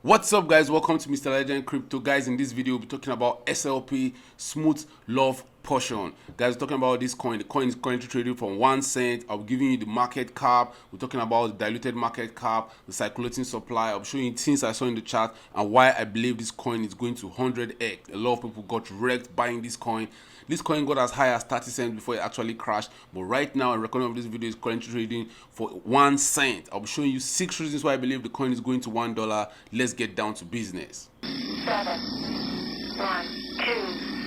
What's up, guys? Welcome to Mr. Legend Crypto. Guys, in this video we'll be talking about SLP, Smooth Love Potion. Guys, we're talking about this coin. The coin is currently trading from 1 cent. I'll be giving you the market cap. We're talking about the diluted market cap, the circulating supply. I'll be showing you things I saw in the chart and why I believe this coin is going to 100x. A lot of people got wrecked buying this coin. This coin got as high as 30 cents before it actually crashed, but right now, a recording of this video is currently trading for 1 cent. I'll be showing you 6 reasons why I believe the coin is going to $1. Let's get down to business. 7, 1, 2,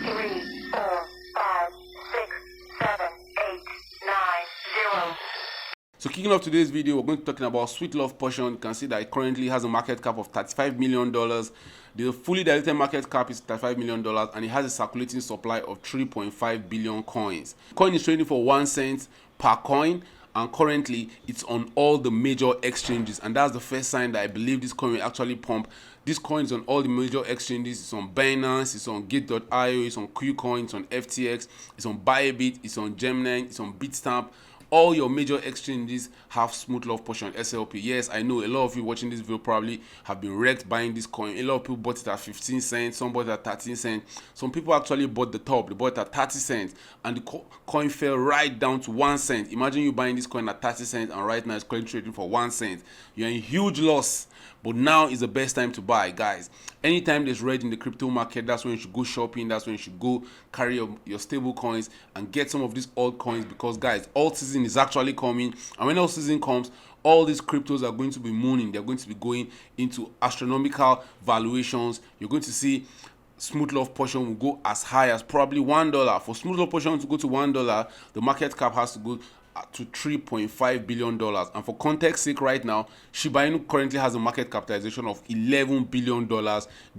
3, 4, 5, 6, 7, 8, 9, 0. So kicking off today's video, we're going to be talking about Sweet Love Potion. You can see that it currently has a market cap of $35 million. The fully diluted market cap is $35 million and it has a circulating supply of 3.5 billion coins. The coin is trading for 1 cent per coin and currently it's on all the major exchanges, and that's the first sign that I believe this coin will actually pump. This coin is on all the major exchanges. It's on Binance, it's on Gate.io, it's on KuCoin, it's on FTX, it's on Bybit, it's on Gemini, it's on Bitstamp. All your major exchanges have Smooth Love Potion SLP. Yes, I know a lot of you watching this video probably have been wrecked buying this coin. A lot of people bought it at 15 cents, some bought it at 13 cents. Some people actually bought the top, they bought it at 30 cents, and the coin fell right down to 1 cent. Imagine you buying this coin at 30 cents and right now it's currently trading for 1 cent. You're in huge loss. But now is the best time to buy, guys. Anytime there's red in the crypto market, that's when you should go shopping. That's when you should go carry your stable coins and get some of these altcoins, because, guys, Altseason is actually coming. And when Altseason comes, all these cryptos are going to be mooning. They're going to be going into astronomical valuations. You're going to see Smooth Love Potion will go as high as probably $1. For Smooth Love Potion to go to $1, the market cap has to go to $3.5 billion. And for context sake, right now, Shiba Inu currently has a market capitalization of $11 billion.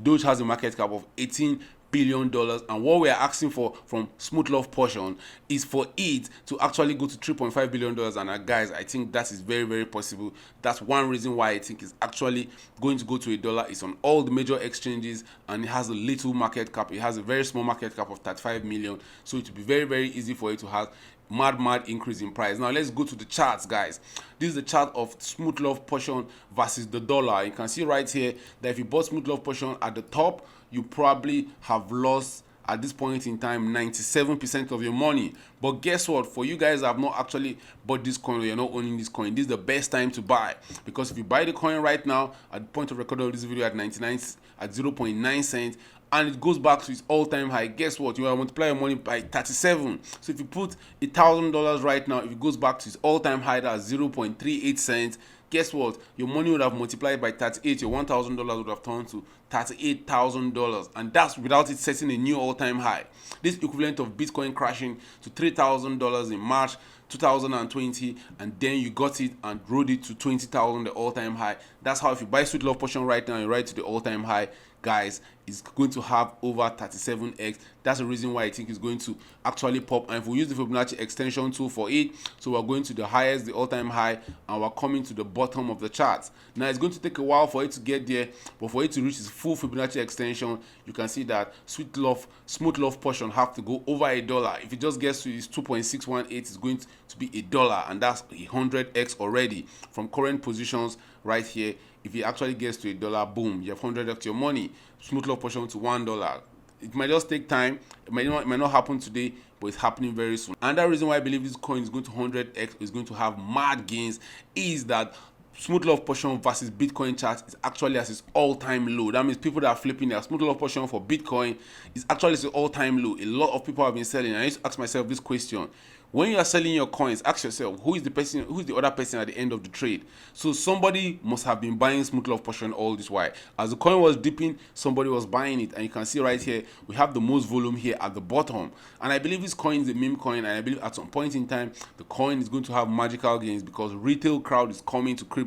Doge has a market cap of $18 billion. And what we are asking for from Smooth Love Potion is for it to actually go to $3.5 billion. And guys, I think that is very, very possible. That's one reason why I think it's actually going to go to $1. It's on all the major exchanges and it has a little market cap. It has a very small market cap of 35 million. So it will be very, very easy for it to have mad increase in price. Now let's go to the charts, guys. This is the chart of Smooth Love Potion versus the dollar. You can see right here that if you bought Smooth Love Potion at the top, you probably have lost at this point in time 97% of your money. But guess what? For you guys that have not actually bought this coin, or you're not owning this coin, this is the best time to buy, because if you buy the coin right now at the point of recording of this video at 99 at 0.9 cents, and it goes back to its all-time high, guess what? You will multiply your money by 37. So if you put $1,000 right now, if it goes back to its all-time high, that's 0.38 cents, guess what? Your money would have multiplied by 38. Your $1,000 would have turned to $38,000, and that's without it setting a new all-time high. This equivalent of Bitcoin crashing to $3,000 in March 2020, and then you got it and rode it to 20,000, the all-time high. That's how, if you buy Sweet Love Potion right now, you ride to the all-time high, guys, it's going to have over 37x. That's the reason why I think it's going to actually pop. And if we use the Fibonacci extension tool for it, so we're going to the highest, the all-time high, and we're coming to the bottom of the charts. Now it's going to take a while for it to get there, but for it to reach its full Fibonacci extension, you can see that Smooth Love Potion have to go over $1. If it just gets to its 2.618, it's going to be $1, and that's 100x already from current positions right here. If it actually gets to $1, boom, you have 100x your money. Smooth Love Potion to $1. It might just take time. It might not happen today, but it's happening very soon. And the reason why I believe this coin is going to 100x, is going to have mad gains, is that Smooth Love Potion versus Bitcoin chart is actually at its all-time low. That means people that are flipping their Smooth Love Potion for Bitcoin is actually at its all-time low. A lot of people have been selling. I used to ask myself this question: when you are selling your coins, ask yourself, who is the other person at the end of the trade? So somebody must have been buying Smooth Love Potion all this while. As the coin was dipping, somebody was buying it, and you can see right here we have the most volume here at the bottom. And I believe this coin is a meme coin, and I believe at some point in time the coin is going to have magical gains, because retail crowd is coming to crypto.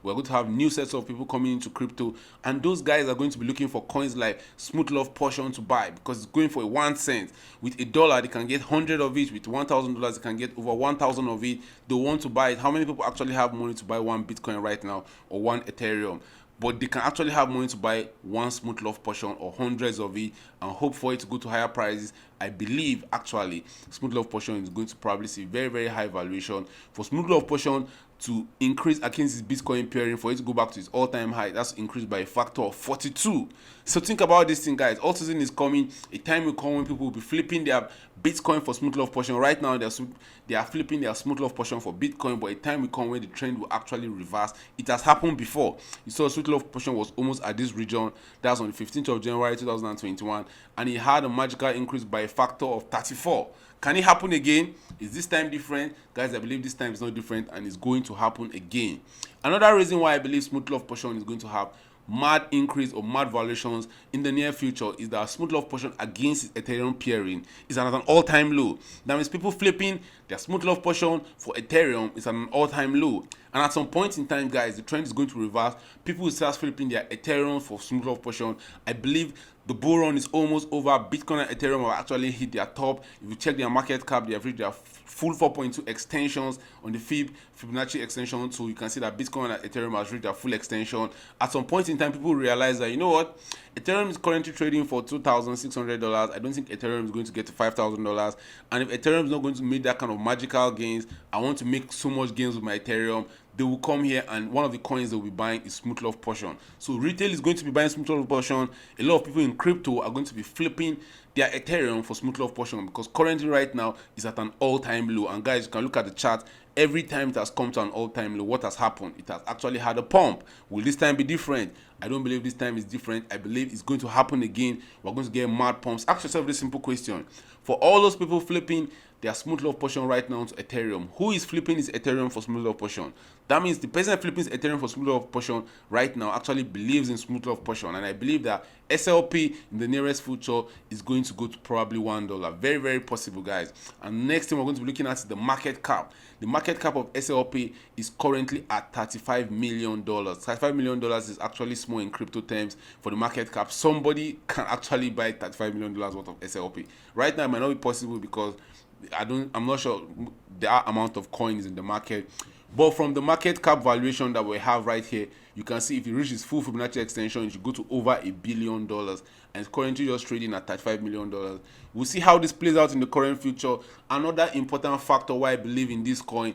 We're going to have new sets of people coming into crypto, and those guys are going to be looking for coins like Smooth Love Potion to buy, because it's going for 1 cent. With $1 they can get 100 of it. With $1,000 they can get over 1,000 of it. They want to buy it. How many people actually have money to buy 1 Bitcoin right now, or 1 Ethereum? But they can actually have money to buy 1 Smooth Love Potion or hundreds of it and hope for it to go to higher prices I believe actually Smooth Love Portion is going to probably see very, very high valuation. For Smooth Love Portion to increase against his Bitcoin pairing, for it to go back to its all-time high, that's increased by a factor of 42. So think about this thing, guys. Altseason is coming. A time will come when people will be flipping their Bitcoin for Smooth Love Portion. Right now, they are flipping their Smooth Love Portion for Bitcoin, but a time will come when the trend will actually reverse. It has happened before. You saw Smooth Love Portion was almost at this region. That's on the 15th of January 2021, and it had a magical increase by a factor of 34. Can it happen again? Is this time different? Guys, I believe this time is not different and it's going to happen again. Another reason why I believe Smooth Love Portion is going to have mad increase or mad valuations in the near future is that Smooth Love Portion against its Ethereum pairing is at an all-time low. That means people flipping their Smooth Love Portion for Ethereum is at an all-time low. And at some point in time, guys, the trend is going to reverse. People will start flipping their Ethereum for Smooth Love Portion. I believe the bull run is almost over. Bitcoin and Ethereum have actually hit their top. If you check their market cap, they have reached their full 4.2 extensions on the Fibonacci extension. So you can see that Bitcoin and Ethereum has reached their full extension. At some point in time, people realize that, you know what, Ethereum is currently trading for $2,600. I don't think Ethereum is going to get to $5,000. And if Ethereum is not going to make that kind of magical gains, I want to make so much gains with my Ethereum, they will come here, and one of the coins they will be buying is Smooth Love Portion. So retail is going to be buying Smooth Love Portion. A lot of people in crypto are going to be flipping their Ethereum for Smooth Love Portion, because currently right now is at an all-time low. And guys, you can look at the chart. Every time it has come to an all-time low, what has happened? It has actually had a pump. Will this time be different? I don't believe this time is different. I believe it's going to happen again. We're going to get mad pumps. Ask yourself this simple question. For all those people flipping their Smooth Love Portion right now to Ethereum, who is flipping his Ethereum for Smooth Love Portion? That means the person flipping his Ethereum for Smooth Love Portion right now actually believes in Smooth Love Portion. And I believe that SLP in the nearest future is going to go to probably $1. Very, very possible, guys. And next thing we're going to be looking at is the market cap. The market cap of SLP is currently at $35 million. $35 million is actually small in crypto terms for the market cap. Somebody can actually buy $35 million worth of SLP. Right now, it might not be possible because I'm not sure the amount of coins in the market. But from the market cap valuation that we have right here, you can see if it reaches full Fibonacci extension, it should go to over $1 billion, and it's currently just trading at $35 million. We'll see how this plays out in the current future. Another important factor why I believe in this coin,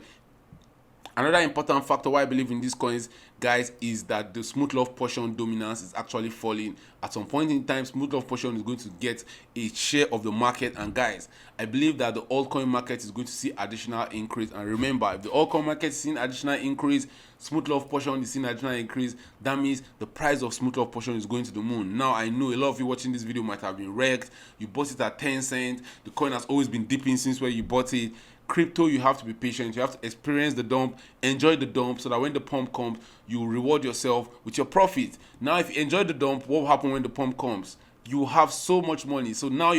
guys, is that the Smooth Love Portion dominance is actually falling. At some point in time, Smooth Love Portion is going to get a share of the market. And guys, I believe that the altcoin market is going to see additional increase. And remember, if the altcoin market is seeing additional increase, Smooth Love Portion is seeing additional increase, that means the price of Smooth Love Portion is going to the moon. Now, I know a lot of you watching this video might have been wrecked. You bought it at 10 cents. The coin has always been dipping since where you bought it. Crypto, you have to be patient. You have to experience the dump, enjoy the dump, so that when the pump comes, you reward yourself with your profit. Now, if you enjoy the dump, what will happen when the pump comes? You have so much money. So now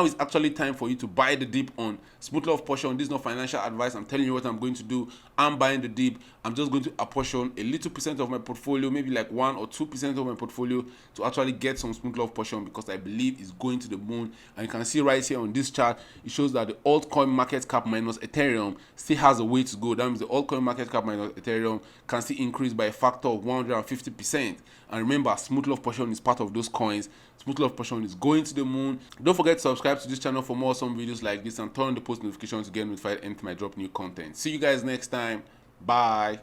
it's actually time for you to buy the dip on Smooth Love Portion. This is not financial advice. I'm telling you what I'm going to do. I'm buying the dip. I'm just going to apportion a little percent of my portfolio, maybe like 1 or 2% of my portfolio, to actually get some Smooth Love Portion, because I believe it's going to the moon. And you can see right here on this chart, it shows that the altcoin market cap minus Ethereum still has a way to go. That means the altcoin market cap minus Ethereum can still increase by a factor of 150%. And remember, Smooth Love Portion is part of those coins. Smooth Love Portion is going to the moon. Don't forget to subscribe to this channel for more awesome videos like this, and turn on the post notifications to get notified anytime I drop new content. See you guys next time. Bye.